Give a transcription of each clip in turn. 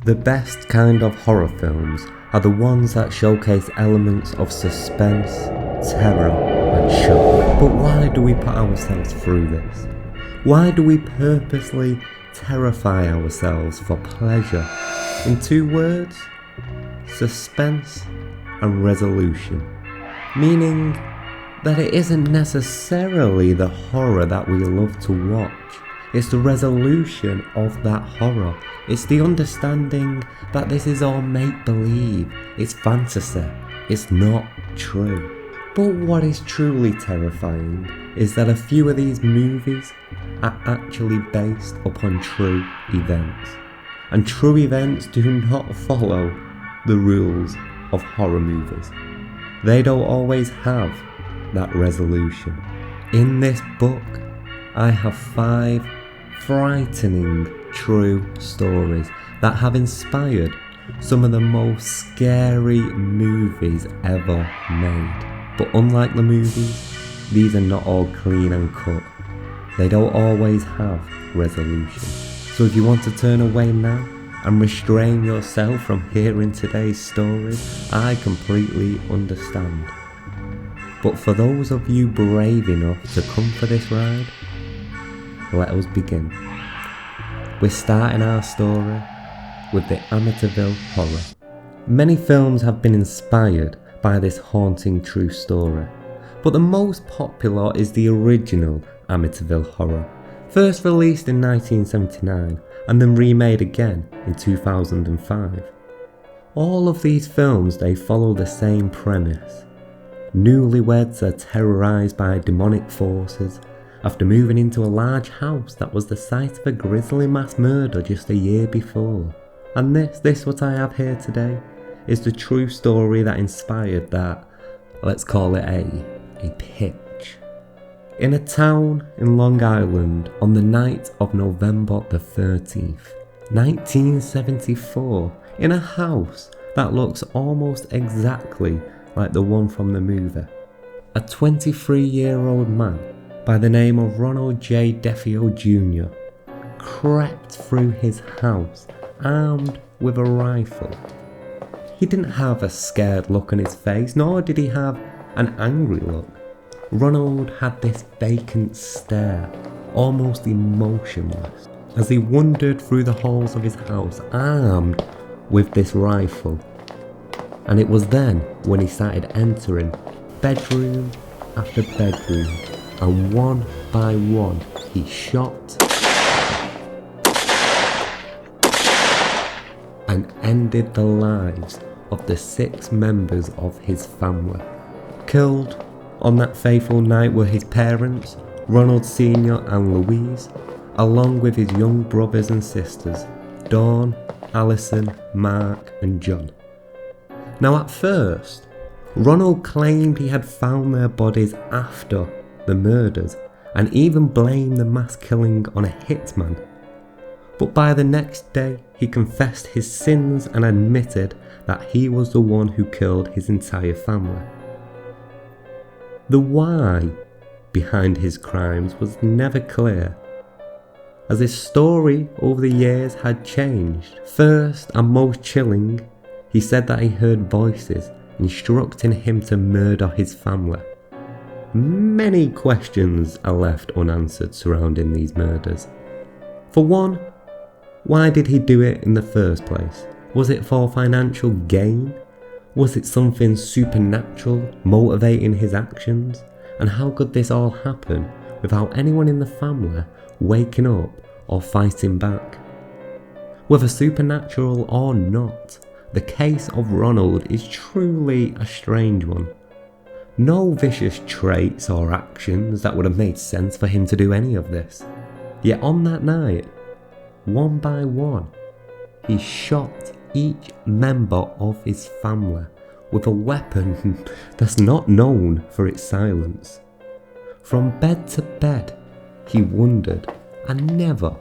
The best kind of horror films are the ones that showcase elements of suspense, terror and shock. But why do we put ourselves through this? Why do we purposely terrify ourselves for pleasure? In 2 words, suspense and resolution. Meaning that it isn't necessarily the horror that we love to watch. It's the resolution of that horror. It's the understanding that this is all make-believe. It's fantasy. It's not true. But what is truly terrifying is that a few of these movies are actually based upon true events. And true events do not follow the rules of horror movies. They don't always have that resolution. In this book, I have 5 frightening true stories that have inspired some of the most scary movies ever made. But unlike the movies, these are not all clean and cut. They don't always have resolution. So if you want to turn away now and restrain yourself from hearing today's stories, I completely understand. But for those of you brave enough to come for this ride, let us begin. We're starting our story with the Amityville Horror. Many films have been inspired by this haunting true story, but the most popular is the original Amityville Horror, first released in 1979 and then remade again in 2005. All of these films, they follow the same premise. Newlyweds are terrorised by demonic forces after moving into a large house that was the site of a grisly mass murder just a year before. And this what I have here today is the true story that inspired that, let's call it a pitch. In a town in Long Island on the night of November the 13th, 1974, in a house that looks almost exactly like the one from the movie, a 23-year-old man by the name of Ronald J. Defeo Jr. crept through his house armed with a rifle. He didn't have a scared look on his face, nor did he have an angry look. Ronald had this vacant stare, almost emotionless, as he wandered through the halls of his house armed with this rifle. And it was then when he started entering bedroom after bedroom, and one by one he shot and ended the lives of the 6 members of his family. Killed on that fateful night were his parents, Ronald Sr. and Louise, along with his young brothers and sisters, Dawn, Allison, Mark and John. Now at first, Ronald claimed he had found their bodies after the murders and even blamed the mass killing on a hitman. But by the next day, he confessed his sins and admitted that he was the one who killed his entire family. The why behind his crimes was never clear, as his story over the years had changed. First and most chilling, he said that he heard voices instructing him to murder his family. Many questions are left unanswered surrounding these murders. For one, why did he do it in the first place? Was it for financial gain? Was it something supernatural motivating his actions? And how could this all happen without anyone in the family waking up or fighting back? Whether supernatural or not, the case of Ronald is truly a strange one. No vicious traits or actions that would have made sense for him to do any of this. Yet on that night, one by one, he shot each member of his family with a weapon that's not known for its silence. From bed to bed, he wondered, and never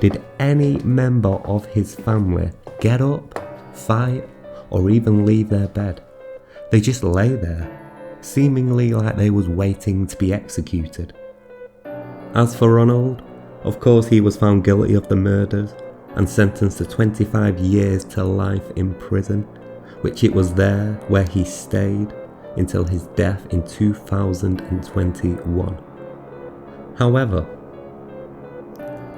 did any member of his family get up, fight, or even leave their bed. They just lay there, seemingly like they was waiting to be executed. As for Ronald, of course he was found guilty of the murders, and sentenced to 25 years to life in prison, which it was there where he stayed until his death in 2021. However,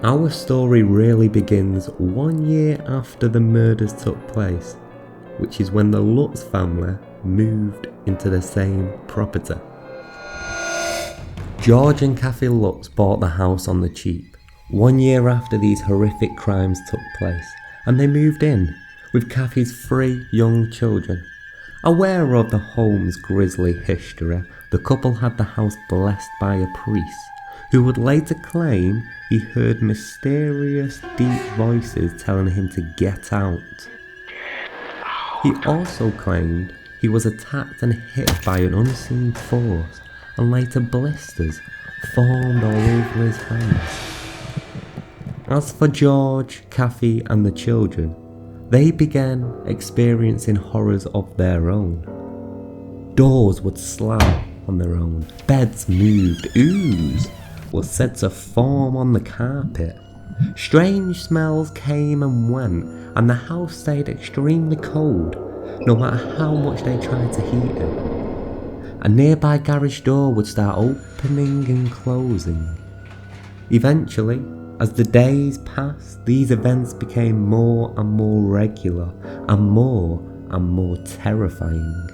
our story really begins 1 year after the murders took place, which is when the Lutz family moved into the same property. George and Kathy Lutz bought the house on the cheap 1 year after these horrific crimes took place, and they moved in with Kathy's 3 young children. Aware of the home's grisly history, the couple had the house blessed by a priest, who would later claim he heard mysterious deep voices telling him to get out. He also claimed he was attacked and hit by an unseen force, and later blisters formed all over his hands. As for George, Kathy and the children, they began experiencing horrors of their own. Doors would slam on their own, beds moved, ooze was said to form on the carpet. Strange smells came and went, and the house stayed extremely cold, no matter how much they tried to heat it. A nearby garage door would start opening and closing. Eventually, as the days passed, these events became more and more regular and more terrifying.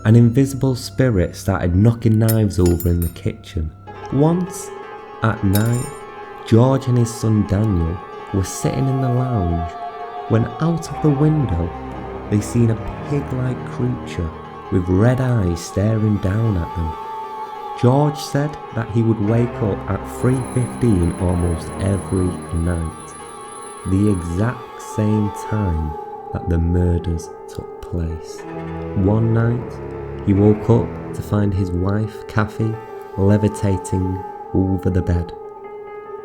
An invisible spirit started knocking knives over in the kitchen. Once, at night, George and his son Daniel were sitting in the lounge when out of the window they seen a pig-like creature with red eyes staring down at them. George said that he would wake up at 3:15 almost every night, the exact same time that the murders took place. One night, he woke up to find his wife, Kathy, levitating over the bed.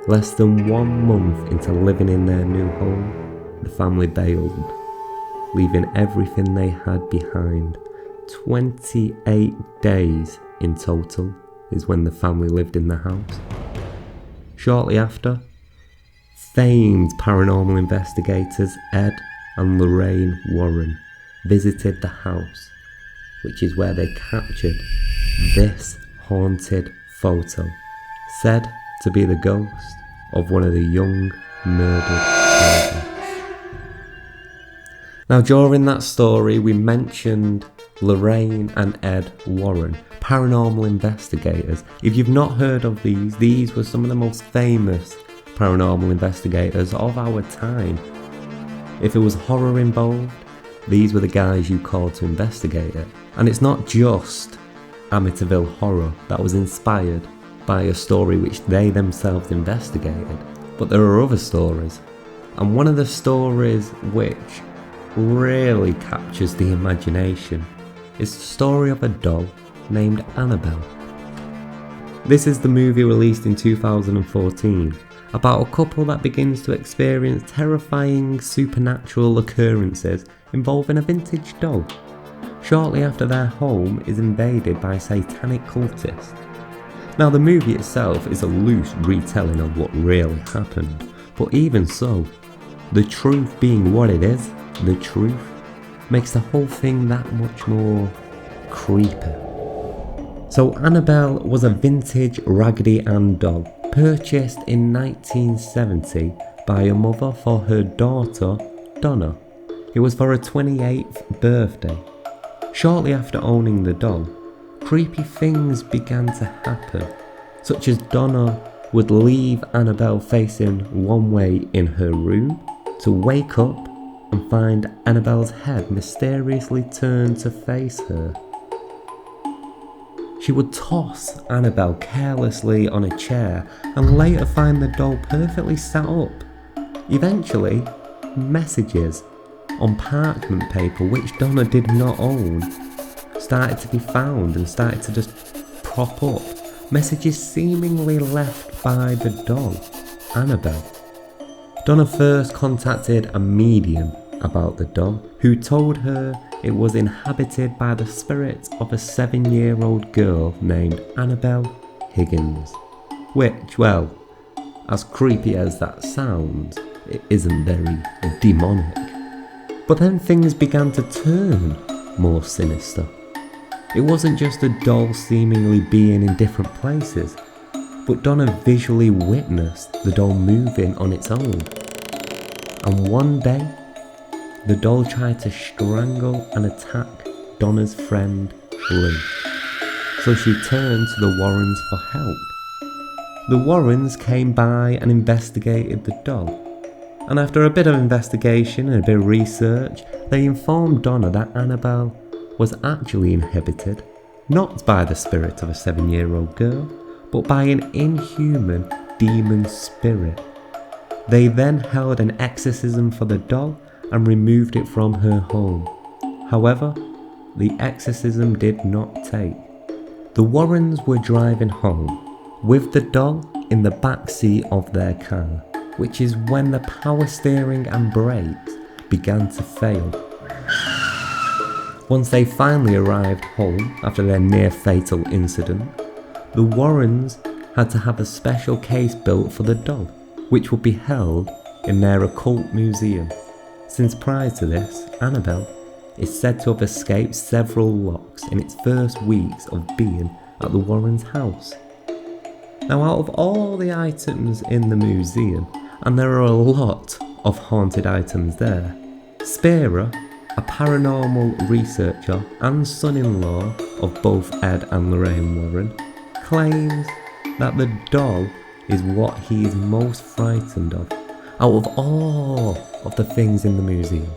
Less than 1 month into living in their new home, the family bailed, leaving everything they had behind. 28 days in total is when the family lived in the house. Shortly after, famed paranormal investigators Ed and Lorraine Warren visited the house, which is where they captured this haunted photo, said to be the ghost of one of the young murdered children. Now, during that story, we mentioned Lorraine and Ed Warren, paranormal investigators. If you've not heard of these were some of the most famous paranormal investigators of our time. If it was horror involved, these were the guys you called to investigate it. And it's not just Amityville Horror that was inspired by a story which they themselves investigated, but there are other stories. And one of the stories which really captures the imagination is the story of a doll named Annabelle. This is the movie released in 2014 about a couple that begins to experience terrifying supernatural occurrences involving a vintage doll. Shortly after their home is invaded by satanic cultists. Now, the movie itself is a loose retelling of what really happened, but even so, the truth being what it is, the truth makes the whole thing that much more creepy. So Annabelle was a vintage Raggedy Ann doll purchased in 1970 by a mother for her daughter Donna. It was for her 28th birthday. Shortly after owning the doll, creepy things began to happen, such as Donna would leave Annabelle facing one way in her room to wake up and find Annabelle's head mysteriously turned to face her. She would toss Annabelle carelessly on a chair and later find the doll perfectly sat up. Eventually, messages on parchment paper which Donna did not own started to be found and started to just prop up. Messages seemingly left by the doll, Annabelle. Donna first contacted a medium about the doll, who told her it was inhabited by the spirit of a 7-year-old girl named Annabelle Higgins. Which, well, as creepy as that sounds, it isn't very demonic. But then things began to turn more sinister. It wasn't just a doll seemingly being in different places, but Donna visually witnessed the doll moving on its own. And one day, the doll tried to strangle and attack Donna's friend Lee. So she turned to the Warrens for help. The Warrens came by and investigated the doll. And after a bit of investigation and a bit of research, they informed Donna that Annabelle was actually inhabited, not by the spirit of a 7-year-old girl, but by an inhuman demon spirit. They then held an exorcism for the doll and removed it from her home. However, the exorcism did not take. The Warrens were driving home with the doll in the back seat of their car, which is when the power steering and brakes began to fail. Once they finally arrived home after their near-fatal incident, the Warrens had to have a special case built for the doll, which would be held in their occult museum, since prior to this, Annabelle is said to have escaped several locks in its first weeks of being at the Warrens' house. Now, out of all the items in the museum, and there are a lot of haunted items there, Spira, a paranormal researcher and son-in-law of both Ed and Lorraine Warren, claims that the doll is what he is most frightened of out of all of the things in the museum.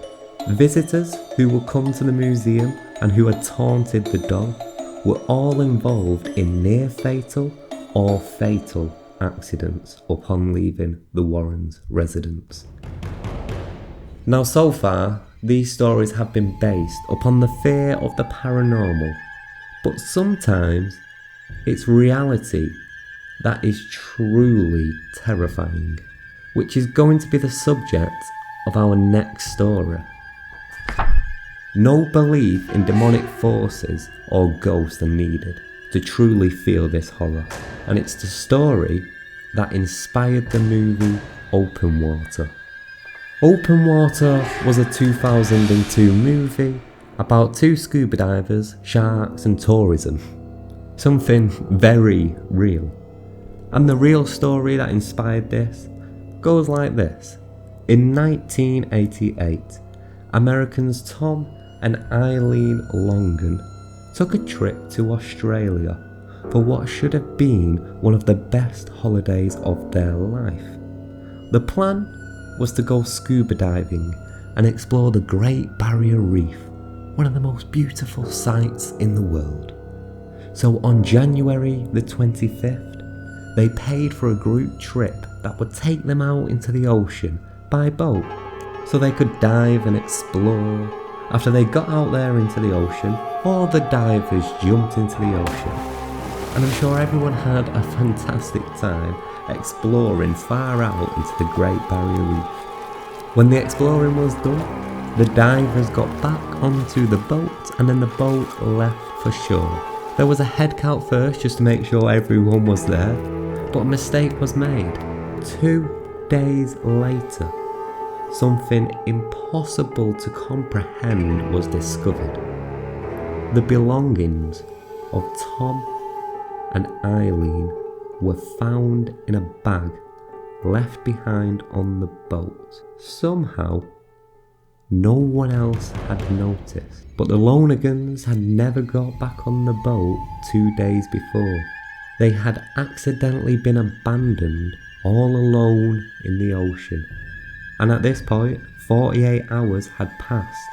Visitors who will come to the museum and who had taunted the doll were all involved in near-fatal or fatal accidents upon leaving the Warrens' residence. Now, so far, these stories have been based upon the fear of the paranormal, but sometimes it's reality that is truly terrifying, which is going to be the subject of our next story. No belief in demonic forces or ghosts are needed to truly feel this horror, and it's the story that inspired the movie Open Water. Open Water was a 2002 movie about two scuba divers, sharks and tourism. Something very real. And the real story that inspired this goes like this. In 1988, Americans Tom and Eileen Longan took a trip to Australia for what should have been one of the best holidays of their life. The plan was to go scuba diving and explore the Great Barrier Reef, one of the most beautiful sights in the world. So on January the 25th, they paid for a group trip that would take them out into the ocean by boat, so they could dive and explore. After they got out there into the ocean, all the divers jumped into the ocean, and I'm sure everyone had a fantastic time exploring far out into the Great Barrier Reef. When the exploring was done, the divers got back onto the boat and then the boat left for shore. There was a head count first just to make sure everyone was there, but a mistake was made. 2 days later, something impossible to comprehend was discovered. The belongings of Tom and Eileen were found in a bag left behind on the boat. Somehow, no one else had noticed, but the Lonegans had never got back on the boat 2 days before. They had accidentally been abandoned all alone in the ocean, and at this point, 48 hours had passed.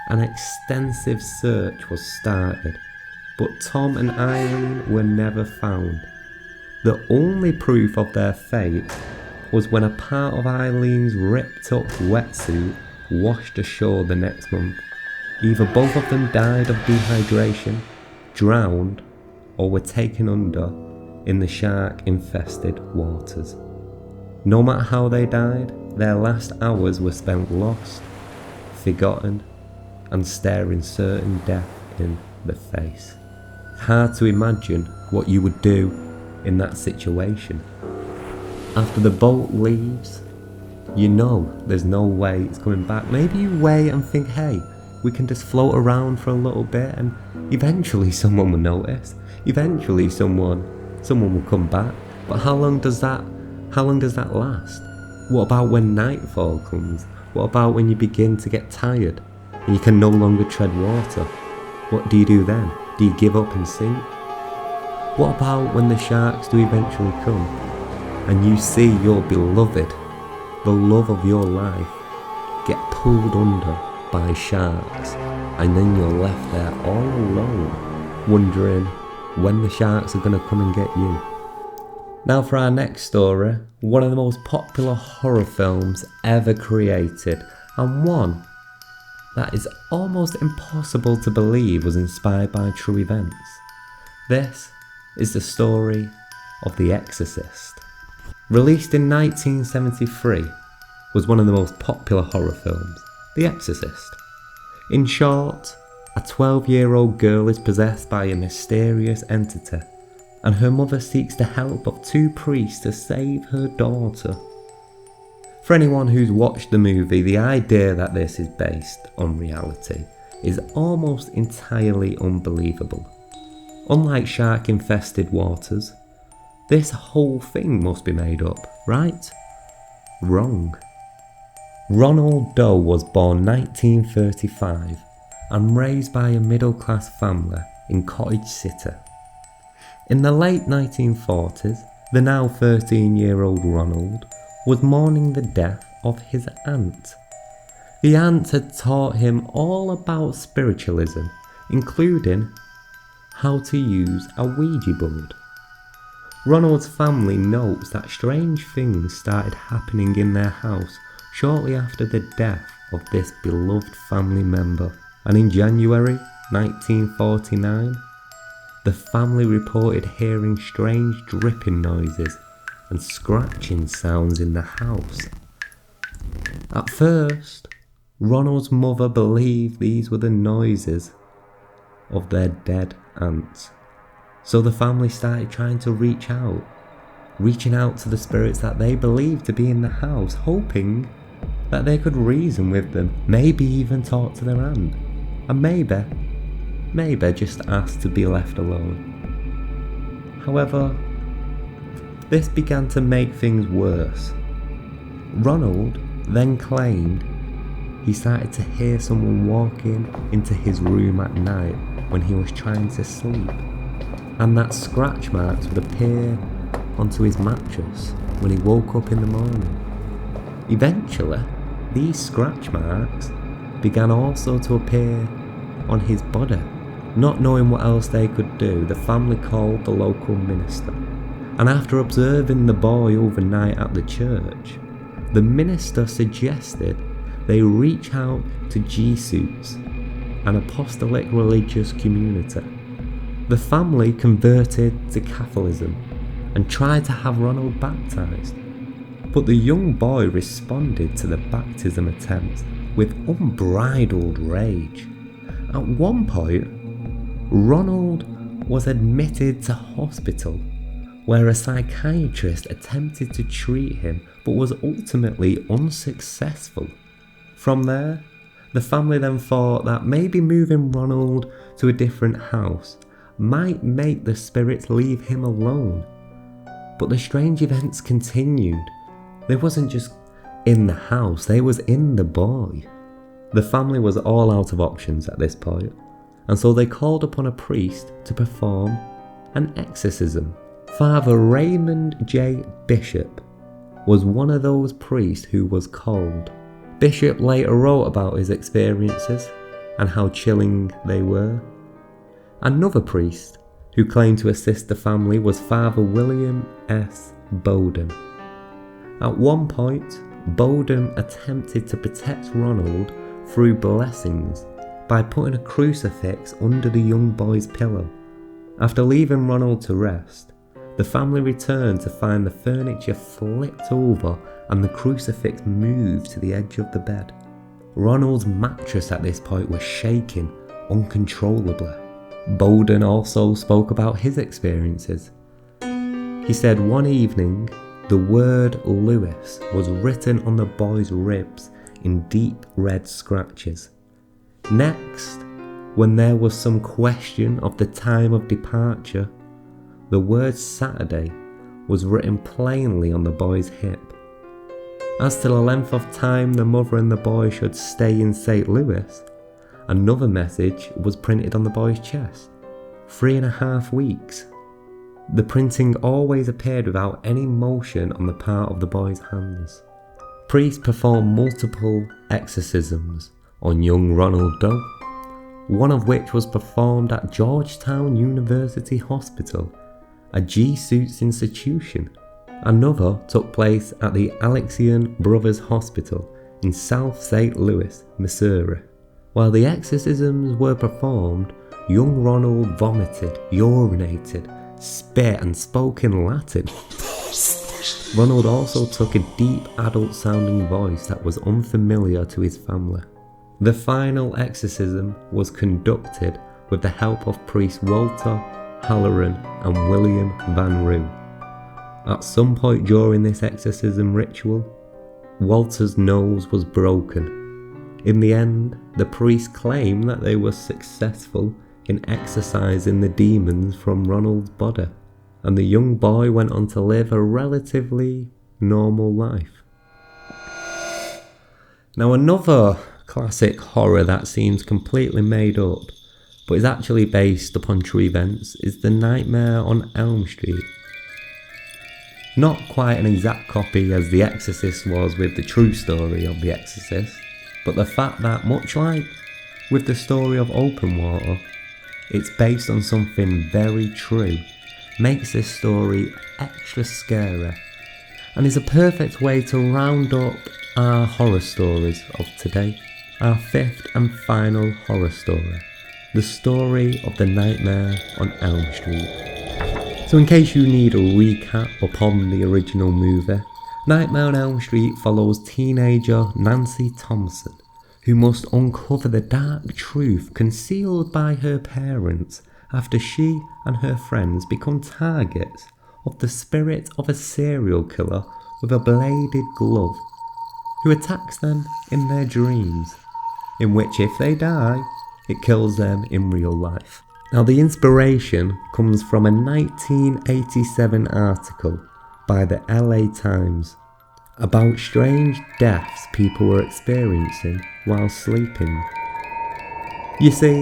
An extensive search was started, but Tom and Eileen were never found. The only proof of their fate was when a part of Eileen's ripped up wetsuit washed ashore the next month. Either both of them died of dehydration, drowned, or were taken under in the shark-infested waters. No matter how they died, their last hours were spent lost, forgotten, and staring certain death in the face. It's hard to imagine what you would do in that situation. After the boat leaves, You know there's no way it's coming back. Maybe you wait and think, hey, we can just float around for a little bit and eventually someone will notice. Eventually someone will come back. But how long does that last? What about when nightfall comes? What about when you begin to get tired and you can no longer tread water? What do you do then? Do you give up and sink? What about when the sharks do eventually come and you see your beloved, the love of your life, get pulled under by sharks, and then you're left there all alone, wondering when the sharks are going to come and get you? Now for our next story, one of the most popular horror films ever created, and one that is almost impossible to believe was inspired by true events. This is the story of The Exorcist. Released in 1973, was one of the most popular horror films, The Exorcist. In short, a 12-year-old girl is possessed by a mysterious entity, and her mother seeks the help of two priests to save her daughter. For anyone who's watched the movie, the idea that this is based on reality is almost entirely unbelievable. Unlike shark-infested waters, this whole thing must be made up, right? Wrong. Ronald Doe was born 1935 and raised by a middle-class family in Cottage City. In the late 1940s, the now 13-year-old Ronald was mourning the death of his aunt. The aunt had taught him all about spiritualism, including how to use a Ouija board. Ronald's family notes that strange things started happening in their house shortly after the death of this beloved family member, and in January 1949, the family reported hearing strange dripping noises and scratching sounds in the house. At first, Ronald's mother believed these were the noises of their dead aunt. So the family started trying to reaching out to the spirits that they believed to be in the house, hoping that they could reason with them, maybe even talk to their aunt, and maybe just ask to be left alone. However, this began to make things worse. Ronald then claimed he started to hear someone walking into his room at night when he was trying to sleep, and that scratch marks would appear onto his mattress when he woke up in the morning. Eventually, these scratch marks began also to appear on his body. Not knowing what else they could do, the family called the local minister, and after observing the boy overnight at the church, the minister suggested they reach out to Jesus, an apostolic religious community. The family converted to Catholicism and tried to have Ronald baptized, but the young boy responded to the baptism attempt with unbridled rage. At one point, Ronald was admitted to hospital, where a psychiatrist attempted to treat him but was ultimately unsuccessful. From there, the family then thought that maybe moving Ronald to a different house might make the spirits leave him alone. But the strange events continued. They wasn't just in the house, they was in the boy. The family was all out of options at this point, and so they called upon a priest to perform an exorcism. Father Raymond J. Bishop was one of those priests who was called. Bishop later wrote about his experiences and how chilling they were. Another priest who claimed to assist the family was Father William S. Bowden. At one point, Bowden attempted to protect Ronald through blessings by putting a crucifix under the young boy's pillow. After leaving Ronald to rest, the family returned to find the furniture flipped over and the crucifix moved to the edge of the bed. Ronald's mattress at this point was shaking uncontrollably. Bowden also spoke about his experiences. He said one evening The word Lewis was written on the boy's ribs in deep red scratches. Next, when there was some question of the time of departure, the word Saturday was written plainly on the boy's hip. As to the length of time the mother and the boy should stay in St. Louis, another message was printed on the boy's chest. 3.5 weeks. The printing always appeared without any motion on the part of the boy's hands. Priests performed multiple exorcisms on young Ronald Doe, one of which was performed at Georgetown University Hospital, a Jesuits institution. Another took place at the Alexian Brothers Hospital in South St. Louis, Missouri. While the exorcisms were performed, young Ronald vomited, urinated, spit and spoke in Latin. Ronald also took a deep adult-sounding voice that was unfamiliar to his family. The final exorcism was conducted with the help of priests Walter Halloran and William Van Roo. At some point during this exorcism ritual, Walter's nose was broken. In the end, the priests claimed that they were successful in exorcising the demons from Ronald's body, and the young boy went on to live a relatively normal life. Now, another classic horror that seems completely made up, but is actually based upon true events, is The Nightmare on Elm Street. Not quite an exact copy as The Exorcist was with the true story of The Exorcist, but the fact that, much like with the story of Open Water, it's based on something very true, makes this story extra scary, and is a perfect way to round up our horror stories of today. Our fifth and final horror story, the story of The Nightmare on Elm Street. So in case you need a recap upon the original movie, Nightmare on Elm Street follows teenager Nancy Thompson, who must uncover the dark truth concealed by her parents after she and her friends become targets of the spirit of a serial killer with a bladed glove, who attacks them in their dreams, in which if they die, it kills them in real life. Now, the inspiration comes from a 1987 article by the LA Times about strange deaths people were experiencing while sleeping. You see,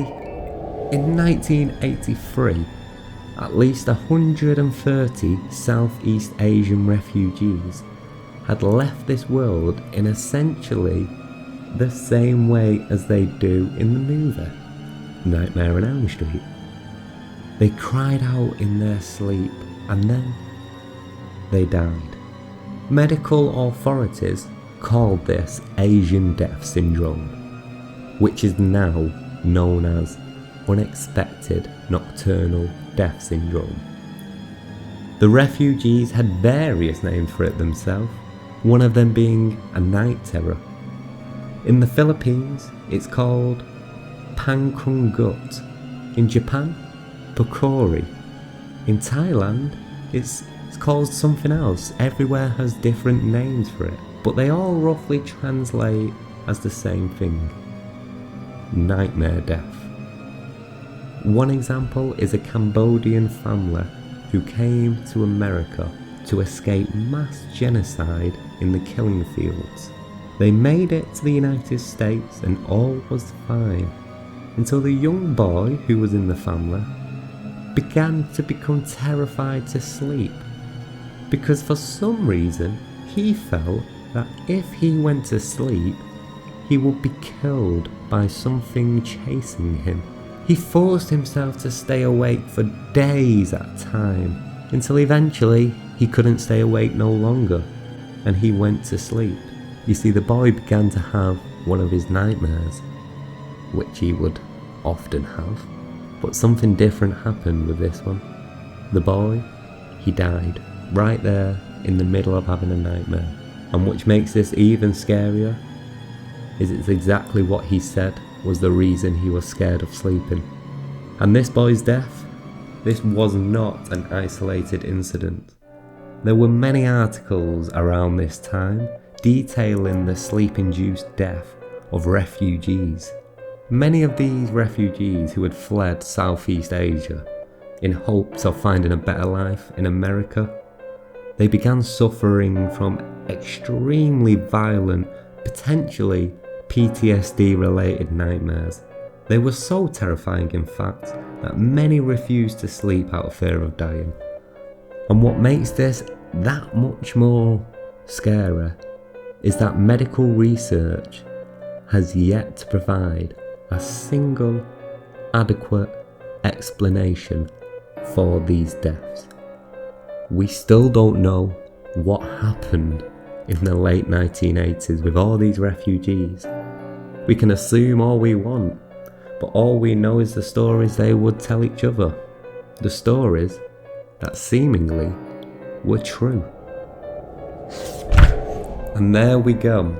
in 1983, at least 130 Southeast Asian refugees had left this world in essentially the same way as they do in the movie Nightmare on Elm Street. They cried out in their sleep and then they died. Medical authorities called this Asian death syndrome, which is now known as unexpected nocturnal death syndrome. The refugees had various names for it themselves, one of them being a night terror. In the Philippines, it's called Pangkungut. In Japan, Pokori. In Thailand, it's called something else. Everywhere has different names for it, but they all roughly translate as the same thing: nightmare death. One example is a Cambodian family who came to America to escape mass genocide in the killing fields. They made it to the United States and all was fine, until the young boy who was in the family began to become terrified to sleep, because for some reason he felt that if he went to sleep, he would be killed by something chasing him. He forced himself to stay awake for days at a time, until eventually he couldn't stay awake no longer, and he went to sleep. You see, the boy began to have one of his nightmares, which he would often have, but something different happened with this one. The boy, he died right there in the middle of having a nightmare, and which makes this even scarier is it's exactly what he said was the reason he was scared of sleeping. And this boy's death, this was not an isolated incident. There were many articles around this time detailing the sleep-induced death of refugees. Many of these refugees who had fled Southeast Asia in hopes of finding a better life in America, they began suffering from extremely violent, potentially PTSD-related nightmares. They were so terrifying, in fact, that many refused to sleep out of fear of dying. And what makes this that much more scary is that medical research has yet to provide a single adequate explanation for these deaths. We still don't know what happened in the late 1980s with all these refugees. We can assume all we want, but all we know is the stories they would tell each other. The stories that seemingly were true. And there we go.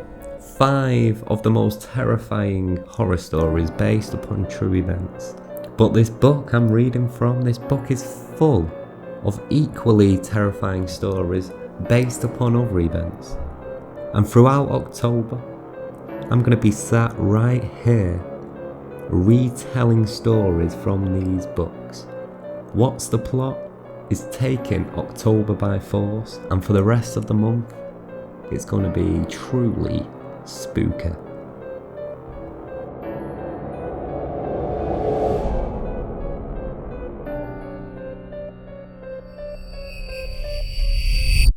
5 of the most terrifying horror stories based upon true events. But this book I'm reading from, this book is full of equally terrifying stories based upon other events. And throughout October, I'm going to be sat right here retelling stories from these books. What's the plot? Is taking October by force, and for the rest of the month, it's going to be truly spooky.